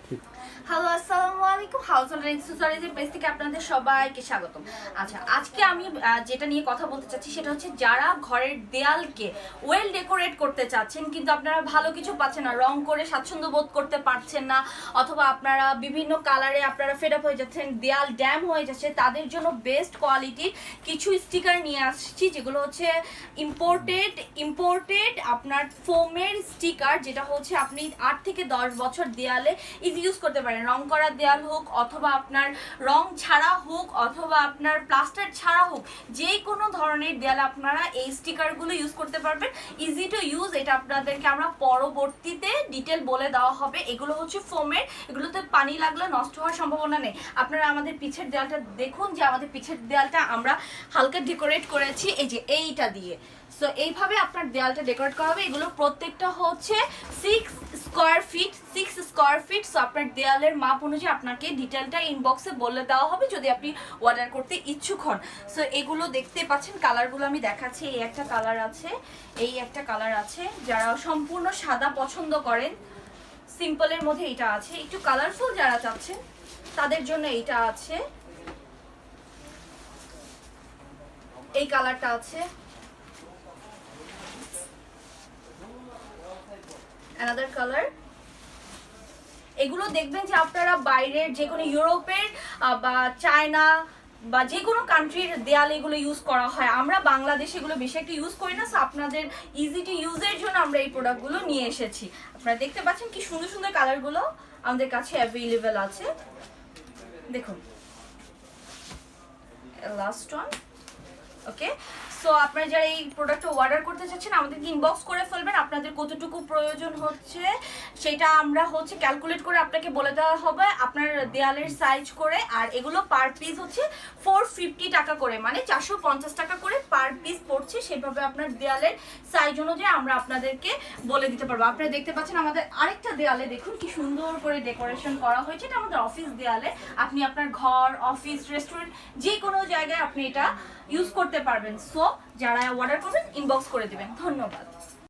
Hello আসসালামু আলাইকুম, house hold অ্যাক্সেসরিজের page থেকে আপনাদের সবাইকে স্বাগতম। আচ্ছা, আজকে আমি যেটা নিয়ে কথা বলতে চাচ্ছি সেটা হচ্ছে যারা ঘরের দেয়ালকে ওয়েল ডেকোরেট করতে চাচ্ছেন কিন্তু আপনারা ভালো কিছু পাচ্ছেন না, রং করে স্বাচ্ছন্দ্য বোধ করতে পারছেন না, অথবা আপনারা বিভিন্ন কালারে আপনারা ফেড আপ হয়ে যাচ্ছেন, দেয়াল ড্যাম হয়ে যাচ্ছে, তাদের জন্য বেস্ট কোয়ালিটির কিছু স্টিকার নিয়ে আসছি যেগুলো হচ্ছে ইম্পোর্টেড আপনার ফোমের স্টিকার, যেটা হচ্ছে আপনি 8 থেকে 10 বছর দেয়ালে ইজি ইউজ করতে পারেন। রং করা দেয়াল হোক, অথবা আপনার রং ছাড়া হোক, অথবা আপনার প্লাস্টার ছাড়া হোক, যে কোনো ধরনের দেয়ালে আপনারা এই স্টিকারগুলো ইউজ করতে পারবেন। ইজি টু ইউজ, এটা আপনাদেরকে আমরা পরবর্তীতে ডিটেল বলে দেওয়া হবে। এগুলো হচ্ছে ফোমের, এগুলোতে পানি লাগলে নষ্ট হওয়ার সম্ভাবনা নেই। আপনারা আমাদের পিছের দেয়ালটা দেখুন, যে আমাদের পিছের দেয়ালটা আমরা হালকা ডেকোরেট করেছি এই যে এইটা দিয়ে। সো এইভাবে আপনার দেয়ালটা ডেকোরেট করা হবে। এগুলো প্রত্যেকটা হচ্ছে 6 স্কোয়ার ফিট। সো আপনার দেয়ালের মাপ অনুযায়ী আপনাকে ডিটেলটা ইনবক্সে বলে দেওয়া হবে যদি আপনি অর্ডার করতে ইচ্ছুক হন। সো এগুলো দেখতে পাচ্ছেন, কালারগুলো আমি দেখাচ্ছি। এই একটা কালার আছে, এই একটা কালার আছে। যারা সম্পূর্ণ সাদা পছন্দ করেন, সিম্পলের মধ্যে এটা আছে। একটু কালারফুল যারা চাচ্ছেন তাদের জন্য এইটা আছে, এই কালারটা আছে, another color। এগুলো দেখবেন যে আপনারা বাইরের যে কোনো ইউরোপের বা চায়না বা যে কোনো কান্ট্রির দেয়ালে এগুলো ইউজ করা হয়। আমরা বাংলাদেশে এগুলো বেশি একটা ইউজ করি না। সো আপনাদের ইজি টু ইউজের জন্য আমরা এই প্রোডাক্টগুলো নিয়ে এসেছি। আপনারা দেখতে পাচ্ছেন কি সুন্দর সুন্দর কালারগুলো আমাদের কাছে অ্যাভেলেবেল আছে। দেখুন লাস্ট ওয়ান, ওকে। সো আপনারা যারা এই প্রোডাক্টটা অর্ডার করতে চাচ্ছেন আমাদেরকে ইনবক্স করে ফেলবেন। আপনাদের কতটুকু প্রয়োজন হচ্ছে সেটা আমরা হচ্ছে ক্যালকুলেট করে আপনাকে বলে দেওয়া হবে আপনার দেয়ালের সাইজ করে। আর এগুলো পার পিস হচ্ছে 450 টাকা করে, মানে 450 টাকা করে পার পিস পড়ছে। সেভাবে আপনার দেয়ালের সাইজ অনুযায়ী আমরা আপনাদেরকে বলে দিতে পারবো। আপনারা দেখতে পাচ্ছেন আমাদের আরেকটা দেয়ালে দেখুন কি সুন্দর করে ডেকোরেশন করা হয়েছে। এটা আমাদের অফিস দেয়ালে, আপনি আপনার ঘর, অফিস, রেস্টুরেন্ট যে কোনো জায়গায় আপনি এটা ইউজ করতে পারবেন। সো যারা অর্ডার করবেন ইনবক্স করে দেবেন। ধন্যবাদ।